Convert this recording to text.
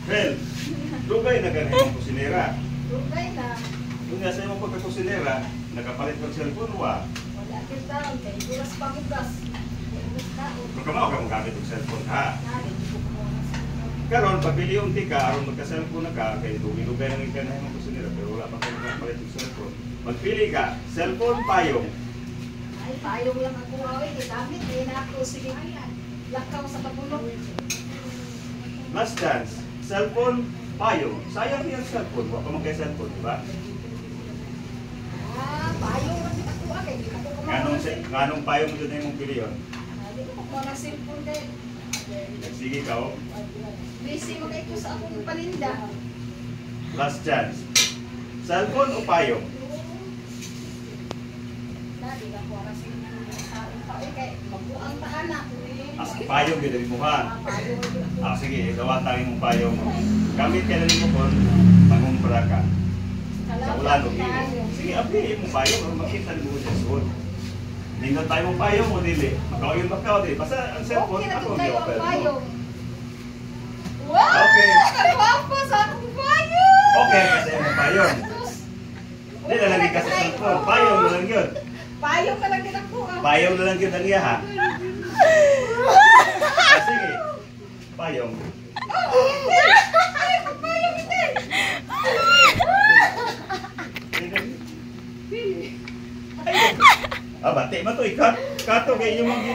Well, dugay na ganun yung kusinera. Dugay na. Kung nga sa iyong pagkakusinera, nakapalit ng cellphone, wa. Wala kita, kay buras pa bugas. Bugas na. Kung kamao ka mong gamit ng cellphone, ha? Nari, ko mo na sa Karon pagpili yung tika, aron magka-cellphone na ka, kay dugay ng ikanahin mong kusinera, pero wala pa kayo nakapalit ng cellphone. Magpili ka, cellphone, payong. ay, payong lang ako away. Gamit, eh na ako. Sige, lakaw sa kapulong. Last chance, cellphone, payong. Sayang yung cellphone, wala pa magka-cellphone, di ba? Payong lang kita ko. Kaya hindi ako kumakas. Ganong payong mo doon na yung pili yun? Hindi ko kumakas ng cellphone kay. Sige ka, oh. Busy mo kayo sa akong palinda. Last chance. Cellphone o payong? Dali na ko ara sa tao kay magbuang taana. Payong yun mo ha. Payong lang. Sige, gawa tayo ng payong. Gamit ka na rin mo kung mangumpra ka. Sa ulan o iyo. Sige, api mo payong. Makita mo sa suod. Nindot tayo mong payong o dili. Makawin makaw dili. Basta ang cellphone okay, ako. tayo ang Di payong. Wow! Okay. Kagwapo sa akong payong! Okay, kasi ang payong. Hindi na lang kasi sa cellphone. Payong na lang yun. Payong ka lang din ako. Payong na lang yun ang iya ha. Sige. Payong. Payong hindi! Bati mo to. Kato kayo yung